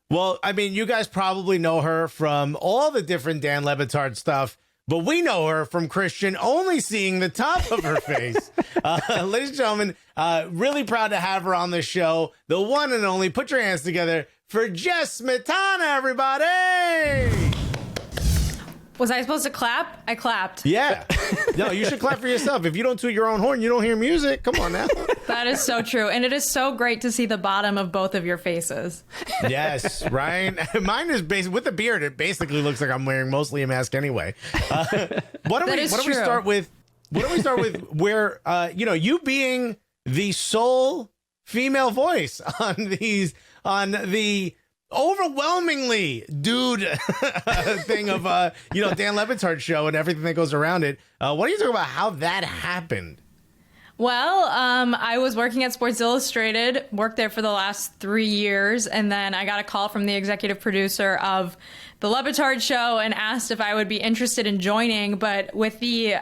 Well, I mean, you guys probably know her from all the different Dan Le Batard stuff, but we know her from Christian only seeing the top of her face. Ladies and gentlemen, really proud to have her on the show. The one and only, put your hands together for Jess Smetana, everybody! Was I supposed to clap? I clapped. Yeah. No, you should clap for yourself. If you don't toot your own horn, you don't hear music. Come on now. That is so true. And it is so great to see the bottom of both of your faces. Yes, right. Mine is basically with the beard. It basically looks like I'm wearing mostly a mask anyway. What do we start with? What do we start with? Where you being the sole female voice on the overwhelmingly dude thing of Dan Le Batard show and everything that goes around it. What do you talk about how that happened? Well, I was working at Sports Illustrated, worked there for the last 3 years, and then I got a call from the executive producer of the Le Batard show and asked if I would be interested in joining, but with the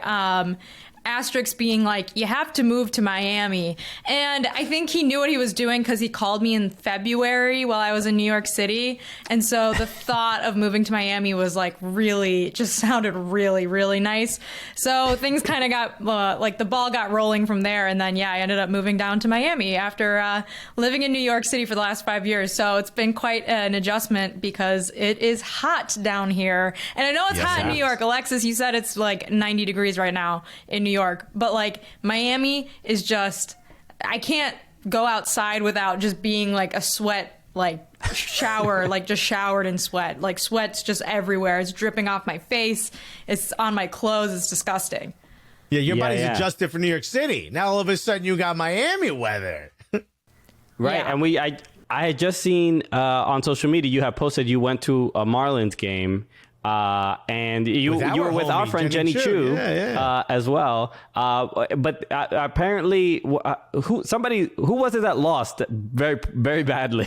asterisk being like, you have to move to Miami. And I think he knew what he was doing because he called me in February while I was in New York City. And so the thought of moving to Miami was like really, just sounded really, really nice. So things kind of got, the ball got rolling from there. And then, I ended up moving down to Miami after living in New York City for the last 5 years. So it's been quite an adjustment because it is hot down here. And I know it's hot in New York. Alexis, you said it's like 90 degrees right now in New York, but like Miami is just, I can't go outside without just being like a sweat, like shower, like just showered in sweat, like sweat's just everywhere. It's dripping off my face. It's on my clothes. It's disgusting. Yeah. Your body's adjusted for New York City. Now all of a sudden you got Miami weather. Right. Yeah. And I had just seen on social media, you have posted you went to a Marlins game. And you were with our friend Jenny Chu as well. But apparently, who was it that lost very, very badly?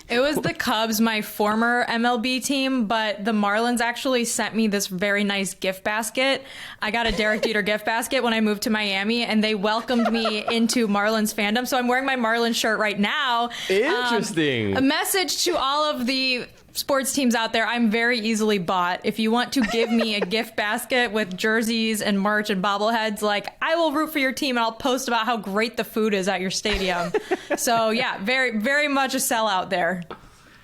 It was the Cubs, my former MLB team, but the Marlins actually sent me this very nice gift basket. I got a Derek Jeter gift basket when I moved to Miami, and they welcomed me into Marlins fandom. So I'm wearing my Marlins shirt right now. Interesting. A message to all of the sports teams out there, I'm very easily bought. If you want to give me a gift basket with jerseys and merch and bobbleheads, like I will root for your team and I'll post about how great the food is at your stadium. So yeah, very, very much a sellout there.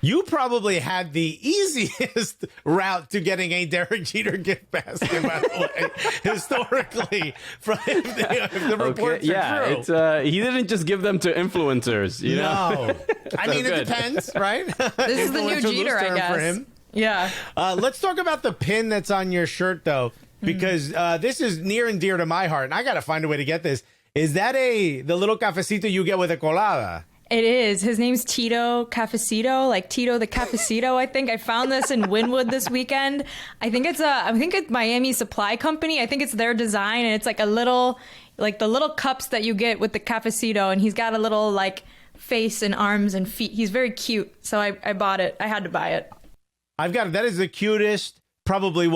You probably had the easiest route to getting a Derek Jeter gift basket, by the way, historically, from if the reports are true. He didn't just give them to influencers, you know? No. I mean, it depends, right? This is the new Jeter, I guess. For him. Yeah. Let's talk about the pin that's on your shirt, though, because this is near and dear to my heart, and I got to find a way to get this. Is that the little cafecito you get with a colada? It is. His name's Tito Cafecito, like Tito the Cafecito, I think. I found this in Wynwood this weekend. I think it's Miami Supply Company. I think it's their design, and it's like a little, like the little cups that you get with the cafecito, and he's got a little like face and arms and feet. He's very cute. So I bought it. I had to buy it. I've got it. That is the cutest, probably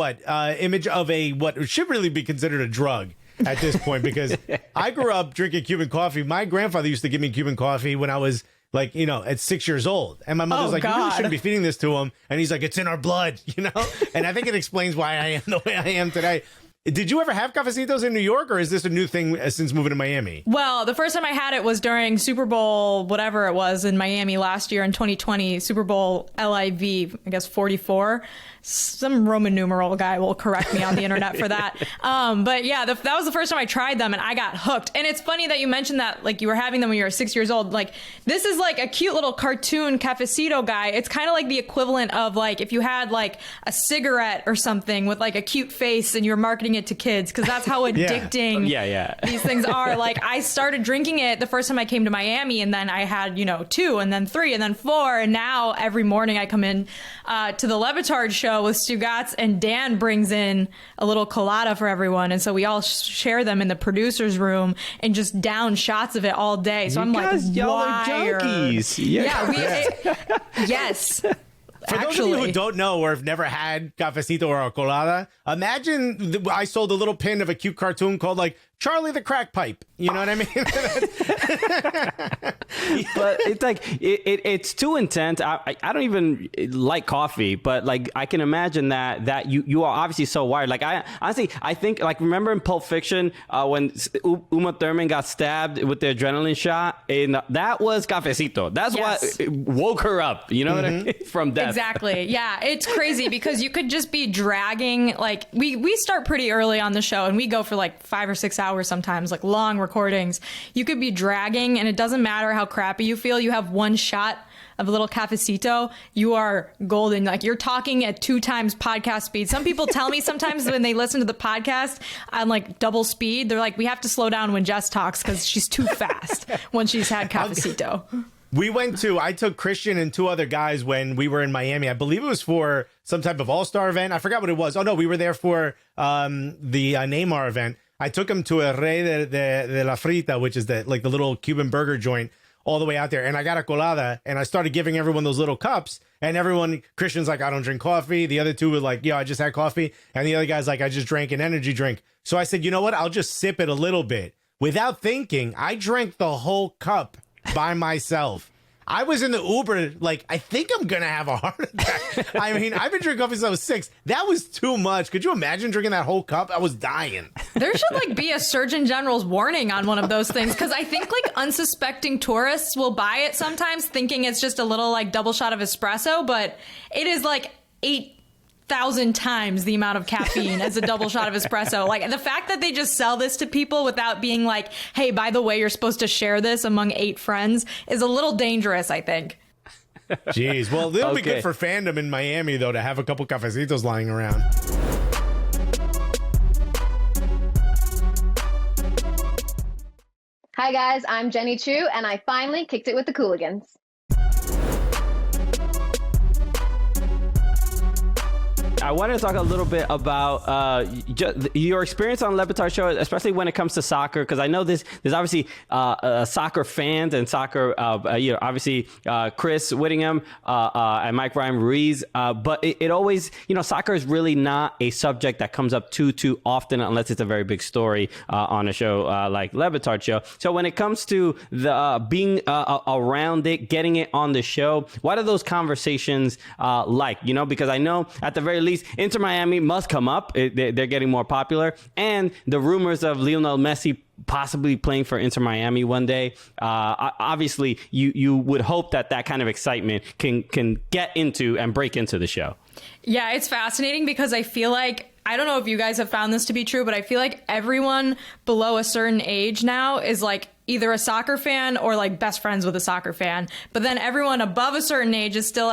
image of what should really be considered a drug at this point, because I grew up drinking Cuban coffee. My grandfather used to give me Cuban coffee when I was at 6 years old. And my mother's you really shouldn't be feeding this to him. And he's like, it's in our blood, And I think it explains why I am the way I am today. Did you ever have cafecitos in New York, or is this a new thing since moving to Miami? Well, the first time I had it was during Super Bowl, whatever it was, in Miami last year in 2020, Super Bowl LIV, I guess 44. Some Roman numeral guy will correct me on the internet for that. But yeah, that was the first time I tried them and I got hooked. And it's funny that you mentioned that, like, you were having them when you were 6 years old. Like, this is like a cute little cartoon cafecito guy. It's kind of like the equivalent of like if you had like a cigarette or something with like a cute face and you're marketing it to kids, because that's how addicting these things are. Like, I started drinking it the first time I came to Miami, and then I had 2 and then 3 and then 4, and now every morning I come in to the Le Batard show with Stugatz, and Dan brings in a little colada for everyone, and so we all share them in the producer's room and just down shots of it all day. So I'm like, y'all are junkies. Yes. For those of you who don't know or have never had cafecito or a colada, imagine I sold a little pin of a cute cartoon called like Charlie the crack pipe. You know what I mean? But it's like it's too intense. I don't even like coffee, but like I can imagine that you are obviously so wired. Like I honestly I think like remember in Pulp Fiction when Uma Thurman got stabbed with the adrenaline shot, and that was cafecito. That's what woke her up. You know what I mean? From death. Exactly. Yeah, it's crazy because you could just be dragging. Like we start pretty early on the show, and we go for like 5 or 6 hours sometimes, like long recordings. You could be dragging, and it doesn't matter how crappy you feel. You have one shot of a little cafecito, you are golden. Like you're talking at 2 times podcast speed. Some people tell me sometimes when they listen to the podcast on like double speed, they're like, we have to slow down when Jess talks because she's too fast when she's had cafecito. I took Christian and 2 other guys when we were in Miami. I believe it was for some type of all-star event. I forgot what it was. Oh no, we were there for the Neymar event. I took him to El Rey de la Frita, which is the little Cuban burger joint, all the way out there. And I got a colada, and I started giving everyone those little cups. And everyone, Christian's like, I don't drink coffee. The other 2 were like, I just had coffee. And the other guy's like, I just drank an energy drink. So I said, you know what? I'll just sip it a little bit. Without thinking, I drank the whole cup by myself. I was in the Uber, like, I think I'm going to have a heart attack. I mean, I've been drinking coffee since I was 6. That was too much. Could you imagine drinking that whole cup? I was dying. There should, be a Surgeon General's warning on one of those things, because I think, unsuspecting tourists will buy it sometimes thinking it's just a little, double shot of espresso, but it is, 8,000 times the amount of caffeine as a double shot of espresso. Like the fact that they just sell this to people without being like, hey, by the way, you're supposed to share this among 8 friends is a little dangerous, I think. Jeez. Well, it'll be good for fandom in Miami, though, to have a couple cafecitos lying around. Hi, guys. I'm Jenny Chu, and I finally kicked it with the Cooligans. I wanted to talk a little bit about your experience on Batard Show, especially when it comes to soccer, because I know there's obviously soccer fans and soccer, obviously Chris Whittingham and Mike Ryan Ruiz, but it always, soccer is really not a subject that comes up too often unless it's a very big story on a show like Batard Show. So when it comes to the being around it, getting it on the show, what are those conversations like? Because I know at the very least, Inter Miami must come up. They're getting more popular. And the rumors of Lionel Messi possibly playing for Inter Miami one day. Obviously, you would hope that kind of excitement can get into and break into the show. Yeah, it's fascinating because I feel like, I don't know if you guys have found this to be true, but I feel like everyone below a certain age now is either a soccer fan or best friends with a soccer fan. But then everyone above a certain age is still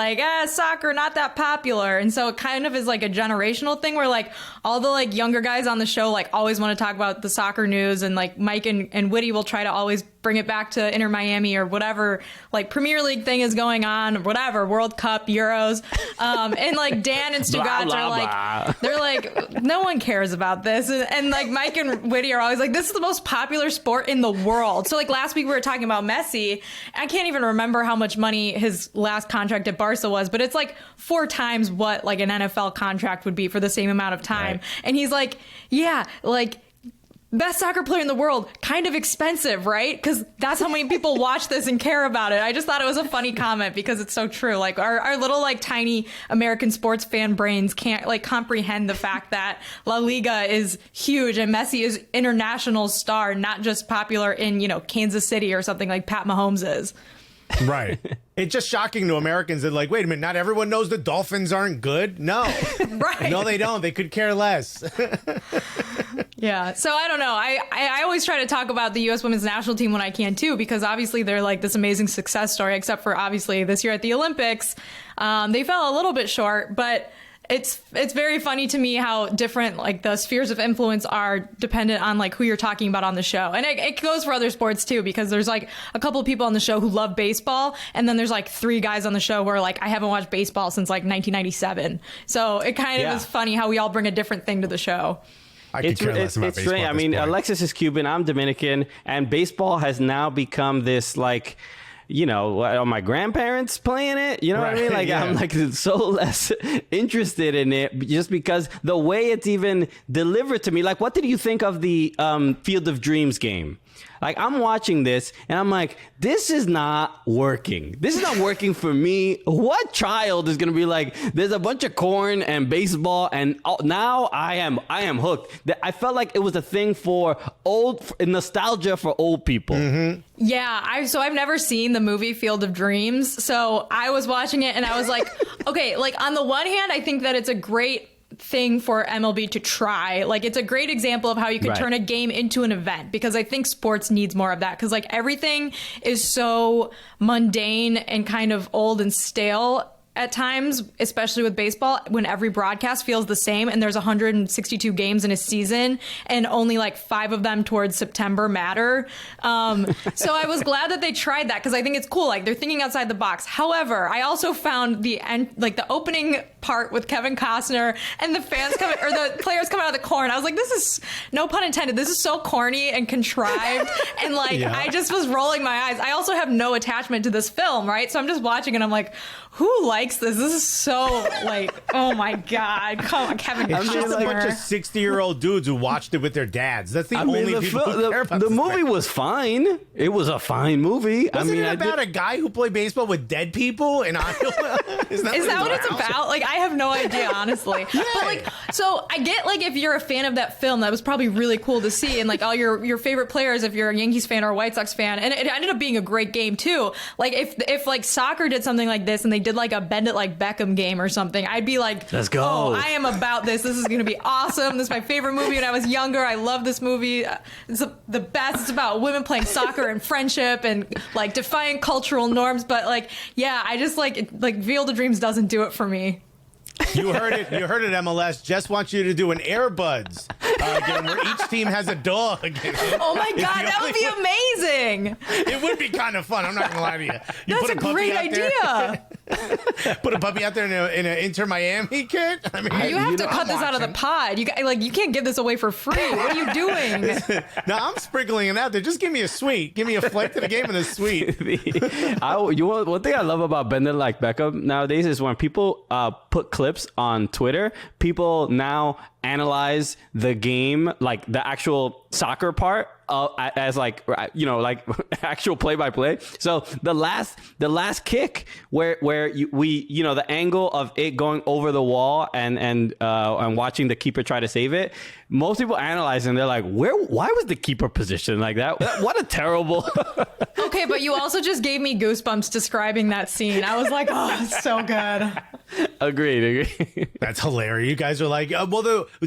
soccer, not that popular. And so it kind of is a generational thing where all the younger guys on the show always want to talk about the soccer news, and Mike and Whitty will try to always bring it back to Inter Miami or whatever Premier League thing is going on, or whatever, World Cup, Euros. And Dan and Stugatz are they're no one cares about this. And Mike and Whitty are always this is the most popular sport in the world. So last week we were talking about Messi. I can't even remember how much money his last contract at Barca was, but it's 4 times what an NFL contract would be for the same amount of time. Right. And he's best soccer player in the world, kind of expensive, right? Because that's how many people watch this and care about it. I just thought it was a funny comment because it's so true. Our little tiny American sports fan brains can't comprehend the fact that La Liga is huge and Messi is international star, not just popular in, Kansas City or something like Pat Mahomes is. Right. It's just shocking to Americans that wait a minute, not everyone knows the Dolphins aren't good. No. Right. No, they don't. They could care less. Yeah. So I don't know. I always try to talk about the U.S. women's national team when I can too, because obviously they're this amazing success story, except for obviously this year at the Olympics. They fell a little bit short, but it's very funny to me how different the spheres of influence are dependent on who you're talking about on the show. And it goes for other sports too, because there's a couple of people on the show who love baseball, and then there's 3 guys on the show where I haven't watched baseball since 1997. So it kind of is funny how we all bring a different thing to the show. It's strange. I mean, Alexis is Cuban, I'm Dominican, and baseball has now become this are my grandparents playing it? You know what I mean? Like, yeah. I'm like so less interested in it just because the way it's even delivered to me. Like, what did you think of the Field of Dreams game? Like, I'm watching this and I'm like, this is not working. This is not working for me. What child is going to be like, there's a bunch of corn and baseball and now I am hooked. I felt like it was a thing for nostalgia for old people. Mm-hmm. Yeah, I've never seen the movie Field of Dreams. So I was watching it and I was like, okay, like on the one hand, I think that it's a great thing for MLB to try. Like, it's a great example of how you can turn a game into an event, because I think sports needs more of that, because like everything is so mundane and kind of old and stale at times, especially with baseball, when every broadcast feels the same and there's 162 games in a season and only like 5 of them towards September matter. So I was glad that they tried that, because I think it's cool. Like, they're thinking outside the box. However, I also found the opening part with Kevin Costner and the fans coming, or the players coming out of the corn. I was like, this is, no pun intended, this is so corny and contrived. And like, I just was rolling my eyes. I also have no attachment to this film, right? So I'm just watching and I'm like, who likes this? This is so like, oh my God. Come on, Kevin Costner. It's just a bunch of 60-year-old dudes who watched it with their dads. That's the only people who care about the movie was fine. It was a fine movie. Wasn't it about a guy who played baseball with dead people in Iowa? Is that what it's about? Like, I have no idea, honestly. Yeah. But like, so I get like, if you're a fan of that film, that was probably really cool to see. And like all your favorite players, if you're a Yankees fan or a White Sox fan, and it ended up being a great game too. Like, if like soccer did something like this and they did like a Bend It Like Beckham game or something, I'd be like, let's go. Oh, I am about this. This is going to be awesome. This is my favorite movie when I was younger. I love this movie. It's the best. It's about women playing soccer and friendship and like defying cultural norms. But like, yeah, I just like Field of Dreams doesn't do it for me. You heard it, MLS. Jess wants you to do an Airbuds game where each team has a dog. Oh my God, that would be amazing. It would be kind of fun. I'm not going to lie to you. That's a great idea. Put a puppy out there in an Inter Miami kit. I mean, you have to cut this out of the pod. You can't give this away for free. What are you doing? No, I'm sprinkling it out there. Just give me a sweet. Give me a flight to the game and a sweet. One thing I love about Bend It Like Beckham nowadays is when people put clips on Twitter, people now analyze the game, like the actual soccer part, as like, like actual play-by-play. So the last kick where the angle of it going over the wall and watching the keeper try to save it, most people analyze and they're like, why was the keeper positioned like that? What a terrible. Okay, but you also just gave me goosebumps describing that scene. I was like, oh, it's so good. Agreed. That's hilarious. You guys are like,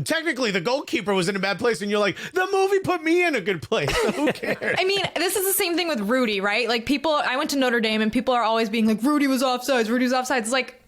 technically the goalkeeper was in a bad place, and you're like, the movie put me in a good place. So who cares? I mean, this is the same thing with Rudy, right? Like, I went to Notre Dame, and people are always being like, Rudy was offsides. It's like,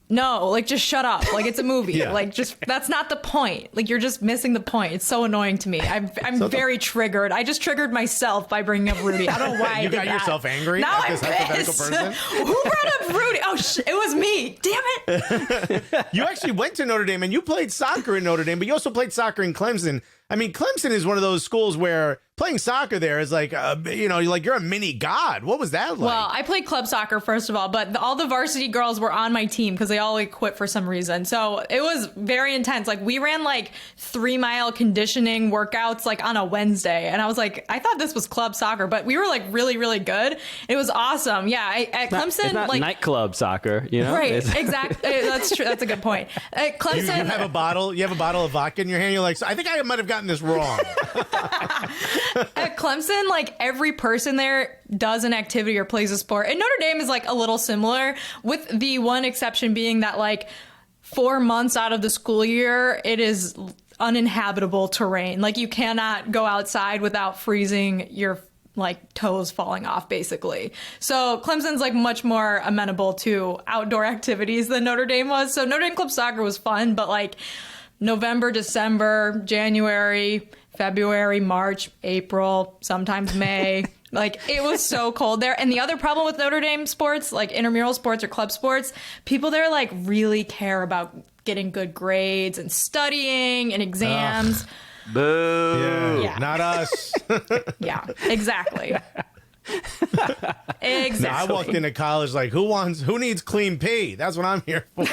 no, like, just shut up. Like, it's a movie. Yeah. Like, just, that's not the point. Like, you're just missing the point. It's so annoying to me. I'm very triggered. I just triggered myself by bringing up Rudy. I don't know why I did that. You got yourself angry now at this hypothetical person? Who brought up Rudy? Oh, it was me. Damn it. You actually went to Notre Dame, and you played soccer in Notre Dame, but you also played soccer in Clemson. I mean, Clemson is one of those schools where playing soccer there is like, you're a mini god. What was that like? Well, I played club soccer, first of all, but all the varsity girls were on my team because they all quit for some reason. So it was very intense. Like, we ran like 3-mile conditioning workouts like on a Wednesday. And I was like, I thought this was club soccer, but we were like really, really good. It was awesome. Yeah. At Clemson, it's not like nightclub soccer, Right. Exactly. That's true. That's a good point. At Clemson, you have a bottle of vodka in your hand. You're like, so I think I might have gotten this wrong. At Clemson, like, every person there does an activity or plays a sport. And Notre Dame is like a little similar, with the one exception being that like 4 months out of the school year, it is uninhabitable terrain. Like, you cannot go outside without freezing your like toes falling off, basically. So Clemson's like much more amenable to outdoor activities than Notre Dame was. So Notre Dame club soccer was fun, but like November, December, January, February, March, April, sometimes May. Like, it was so cold there. And the other problem with Notre Dame sports, like intramural sports or club sports, people there like really care about getting good grades and studying and exams. Boo. Yeah, not us. Yeah, exactly. Exactly. No, I walked into college like, who needs clean pee? That's what I'm here for.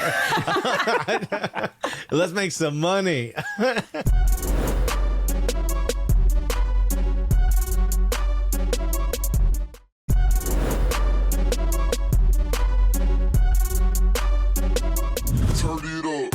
Let's make some money. Turn it up.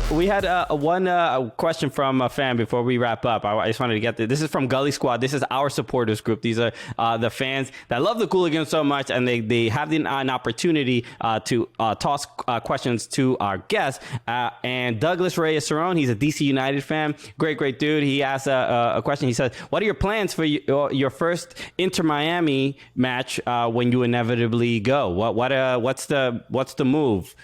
We had one question from a fan before we wrap up. I just wanted to get this is from Gully Squad. This is our supporters group. These are the fans that love the Cooligans so much, and they have an opportunity to toss questions to our guests. And Douglas Reyes Cerrone, he's a DC United fan. Great dude. He asked a question. He says, what are your plans for your first Inter Miami match when you inevitably go? What's the move?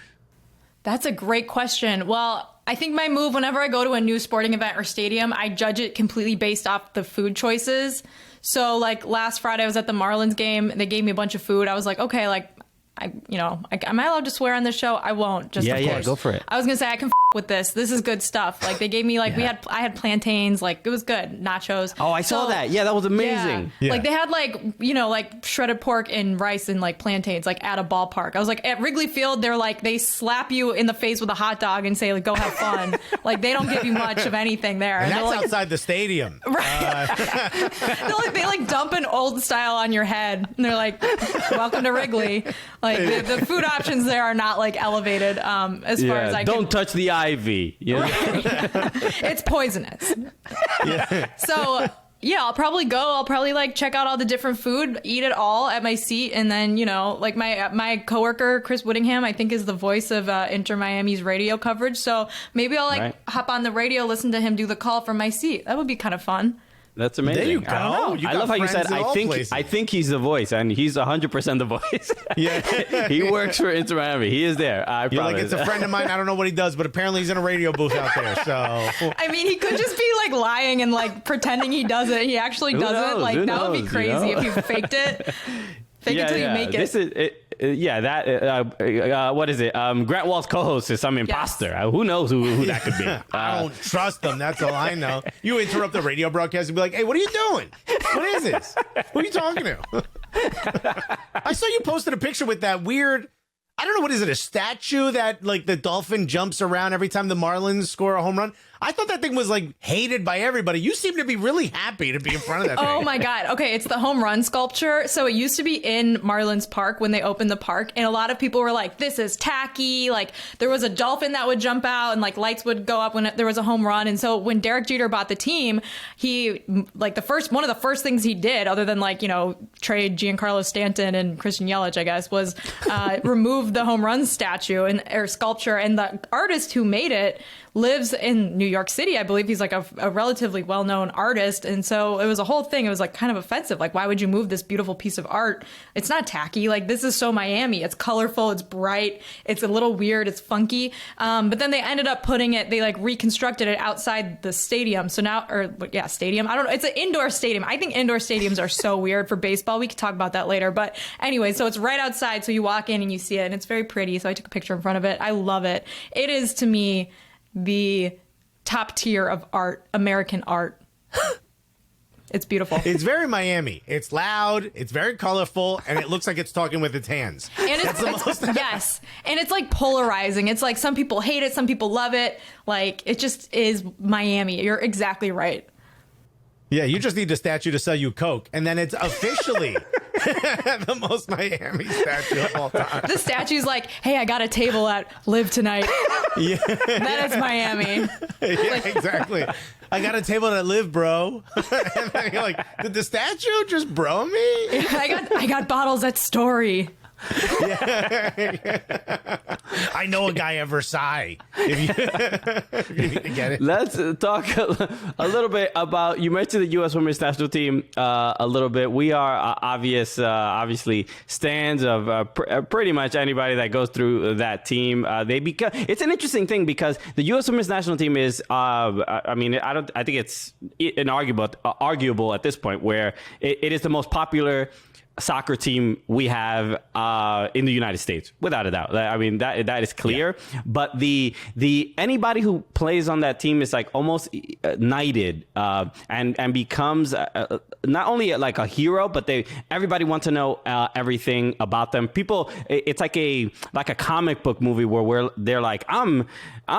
That's a great question. Well, I think my move, whenever I go to a new sporting event or stadium, I judge it completely based off the food choices. So like last Friday, I was at the Marlins game. They gave me a bunch of food. I was like, okay, like, am I allowed to swear on this show? I won't. Just of course. Yeah, go for it. I was gonna say I can with this. This is good stuff. Like they gave me I had plantains. Like it was good nachos. Oh, I saw that. Yeah, that was amazing. Yeah. Like they had like shredded pork and rice and like plantains like at a ballpark. I was like at Wrigley Field. They're like they slap you in the face with a hot dog and say like go have fun. Like they don't give you much of anything there. And that's like, outside the stadium. Right. They like dump an old style on your head and they're like welcome to Wrigley. Like the food options there are not like elevated as far as I don't touch the ivy. It's poisonous. So I'll probably go. I'll probably like check out all the different food, eat it all at my seat, and then like my coworker Chris Whittingham, I think is the voice of Inter Miami's radio coverage. So maybe I'll hop on the radio, listen to him do the call from my seat. That would be kind of fun. That's amazing. There you go. I love how you said, I think he's the voice, and he's 100% the voice. Yeah. He works for Inter Miami. He is there. I promise. Like, it's a friend of mine. I don't know what he does, but apparently he's in a radio booth out there. So I mean, he could just be like lying and like pretending he does it. He actually doesn't. Like that would be crazy if you faked it. Fake it till you make it. This is what is it? Grant Wall's co-host is some imposter. Yes. Who knows who that could be? I don't trust them. That's all I know. You interrupt the radio broadcast and be like, "Hey, what are you doing? What is this? Who are you talking to?" I saw you posted a picture with that weird. I don't know, what is it, a statue that like the dolphin jumps around every time the Marlins score a home run? I thought that thing was like hated by everybody. You seem to be really happy to be in front of that thing. Oh my God. Okay, it's the home run sculpture. So it used to be in Marlins Park when they opened the park. And a lot of people were like, this is tacky. Like there was a dolphin that would jump out and like lights would go up when there was a home run. And so when Derek Jeter bought the team, he like one of the first things he did, other than like, trade Giancarlo Stanton and Christian Yelich, I guess, was remove the home run statue or sculpture. And the artist who made it lives in New York City. I believe he's like a relatively well-known artist. And so it was a whole thing. It was like kind of offensive. Like, why would you move this beautiful piece of art? It's not tacky. Like, this is so Miami. It's colorful. It's bright. It's a little weird. It's funky. But then they ended up they like reconstructed it outside the stadium. So now, stadium. I don't know. It's an indoor stadium. I think indoor stadiums are so weird for baseball. We could talk about that later. But anyway, so it's right outside. So you walk in and you see it and it's very pretty. So I took a picture in front of it. I love it. It is, to me, the top tier of art, American art. It's beautiful. It's very Miami. It's loud, it's very colorful, and it looks like it's talking with its hands. And yes. And it's like polarizing. It's like some people hate it, some people love it. Like it just is Miami. You're exactly right. Yeah, you just need a statue to sell you Coke, and then it's officially the most Miami statue of all time. The statue's like, hey, I got a table at Live Tonight. Yeah. That is Miami. Yeah, exactly. I got a table at Live, bro. And then you're like, did the statue just bro me? I got bottles at Story. Yeah. I know a guy at Versailles. If you need to get it. Let's talk a little bit about, you mentioned the U.S. Women's National Team a little bit. We are obviously stands of pretty much anybody that goes through that team. It's an interesting thing because the U.S. Women's National Team is, I think it's arguable at this point where it is the most popular soccer team we have in the United States, without a doubt. I mean, that that is clear. But the anybody who plays on that team is like almost knighted and becomes not only like a hero, but everybody wants to know everything about them. People, it's like a comic book movie where they're like, I'm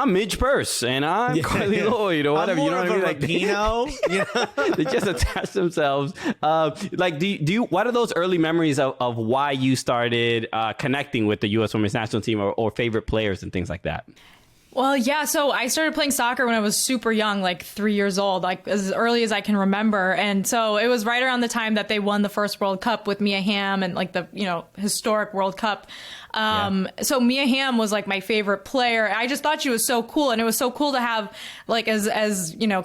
Midge Purse and I'm Carli Lloyd or whatever. I'm you know what I mean? Like, they just attach themselves. Like, do you? What are those early memories of why you started connecting with the U.S. Women's National Team or favorite players and things like that? Well, yeah, so I started playing soccer when I was super young, like 3 years old, like as early as I can remember. And so it was right around the time that they won the first World Cup with Mia Hamm and like the, historic World Cup. So Mia Hamm was like my favorite player. I just thought she was so cool. And it was so cool to have like, as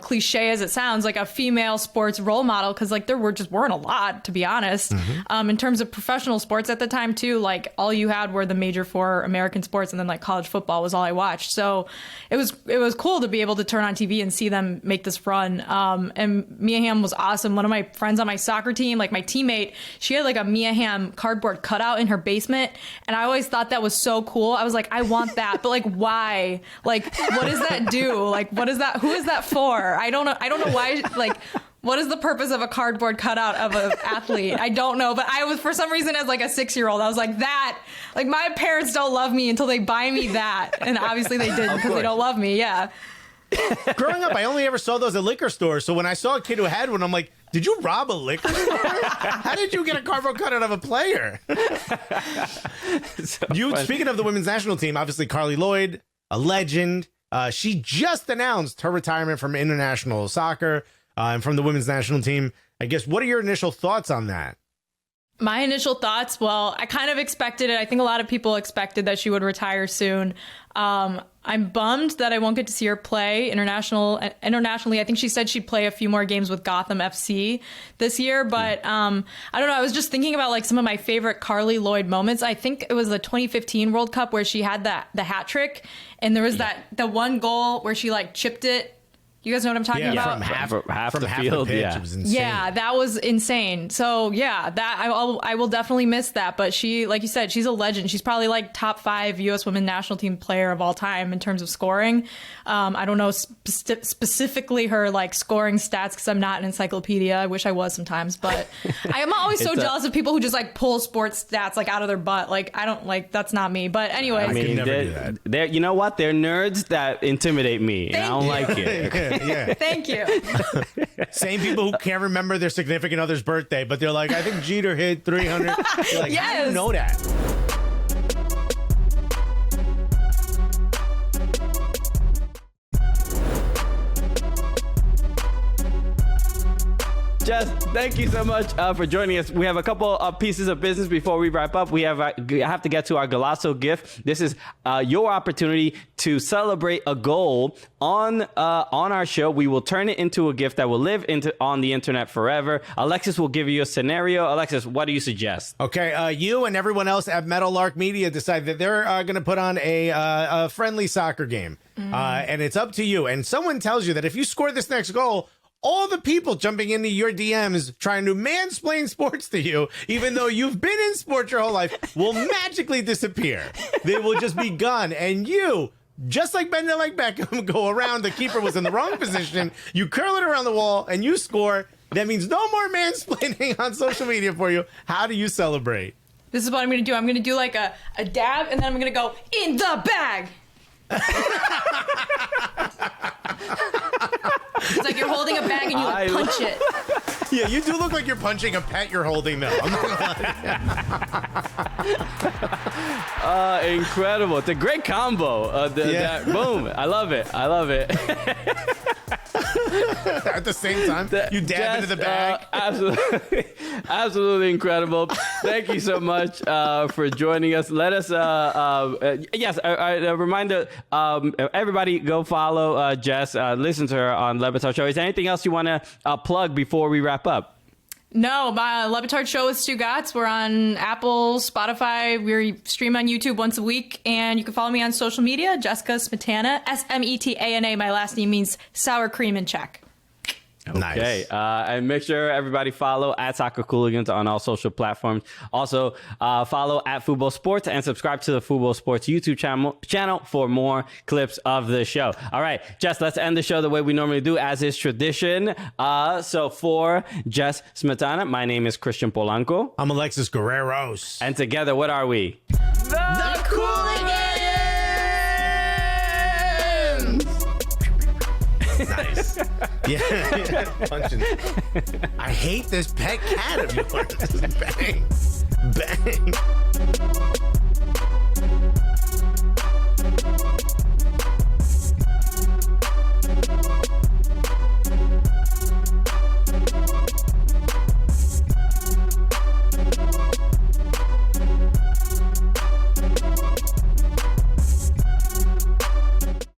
cliche as it sounds, like a female sports role model. Cause like there weren't a lot, to be honest. In terms of professional sports at the time too, like all you had were the major 4 American sports, and then like college football was all I watched. So it was cool to be able to turn on TV and see them make this run. And Mia Hamm was awesome. One of my friends on my soccer team, like my teammate, she had like a Mia Hamm cardboard cutout in her basement. And I always thought that was so cool. I was like, I want that. But like, why? Like, what does that do? Like, what is that? Who is that for? I don't know why. Like, what is the purpose of a cardboard cutout of an athlete? I don't know. But I was, for some reason, as like a 6-year-old, I was like, like my parents don't love me until they buy me that. And obviously they didn't, because they don't love me. Yeah. Growing up, I only ever saw those at liquor stores. So when I saw a kid who had one, I'm like, did you rob a liquor store? How did you get a cardboard cutout of a player? Speaking of the women's national team, obviously Carli Lloyd, a legend. She just announced her retirement from international soccer and from the women's national team. I guess, what are your initial thoughts on that? My initial thoughts, well, I kind of expected it. I think a lot of people expected that she would retire soon. I'm bummed that I won't get to see her play internationally. I think she said she'd play a few more games with Gotham FC this year, but I don't know. I was just thinking about like some of my favorite Carli Lloyd moments. I think it was the 2015 World Cup where she had the hat trick, and there was the one goal where she like chipped it. You guys know what I'm talking about? From half the field. Pitch, it was insane. Yeah, that was insane. So yeah, that I will definitely miss that. But she, like you said, she's a legend. She's probably like top 5 U.S. Women's National Team player of all time in terms of scoring. I don't know specifically her like scoring stats because I'm not an encyclopedia. I wish I was sometimes, but I am always so jealous of people who just like pull sports stats like out of their butt. Like I don't like, that's not me. But anyway, I mean, they're you know what? They're nerds that intimidate me, and I don't like it. Yeah. Thank you. Same people who can't remember their significant other's birthday, but they're like, I think Jeter hit 300. You're like, yes. How do you know that? Jess, thank you so much for joining us. We have a couple of pieces of business before we wrap up. We have to get to our Golazo gift. This is your opportunity to celebrate a goal on our show. We will turn it into a gift that will live on the internet forever. Alexis will give you a scenario. Alexis, what do you suggest? Okay, you and everyone else at Meadowlark Media decide that they're going to put on a friendly soccer game, and it's up to you. And someone tells you that if you score this next goal, all the people jumping into your DMs trying to mansplain sports to you, even though you've been in sports your whole life, will magically disappear. They will just be gone. And you, just like bend it like Beckham, go around. The keeper was in the wrong position. You curl it around the wall and you score. That means no more mansplaining on social media for you. How do you celebrate? This is what I'm going to do. I'm going to do like a dab, and then I'm going to go in the bag. It's like you're holding a bag and you like punch it. Yeah, you do look like you're punching a pet you're holding, though. I'm not gonna lie. Incredible. It's a great combo. Boom. I love it. At the same time, you dab into the bag. Absolutely incredible. Thank you so much for joining us. Let us, a reminder, everybody go follow Jess, listen to her on Batard Show. Is there anything else you want to plug before we wrap up? No, my Batard Show with Stu Gatz. We're on Apple, Spotify. We stream on YouTube once a week. And you can follow me on social media, Jessica Smetana, Smetana. My last name means sour cream in Czech. Okay. And make sure everybody follow at Soccer Cooligans on all social platforms. Also, follow at Fubo Sports and subscribe to the Fubo Sports YouTube channel for more clips of the show. All right, Jess, let's end the show the way we normally do, as is tradition. So for Jess Smetana, my name is Christian Polanco. I'm Alexis Guerreros. And together, what are we? The Cooligans! Nice. Yeah. Punching. I hate this pet cat of yours. Bang. Bang.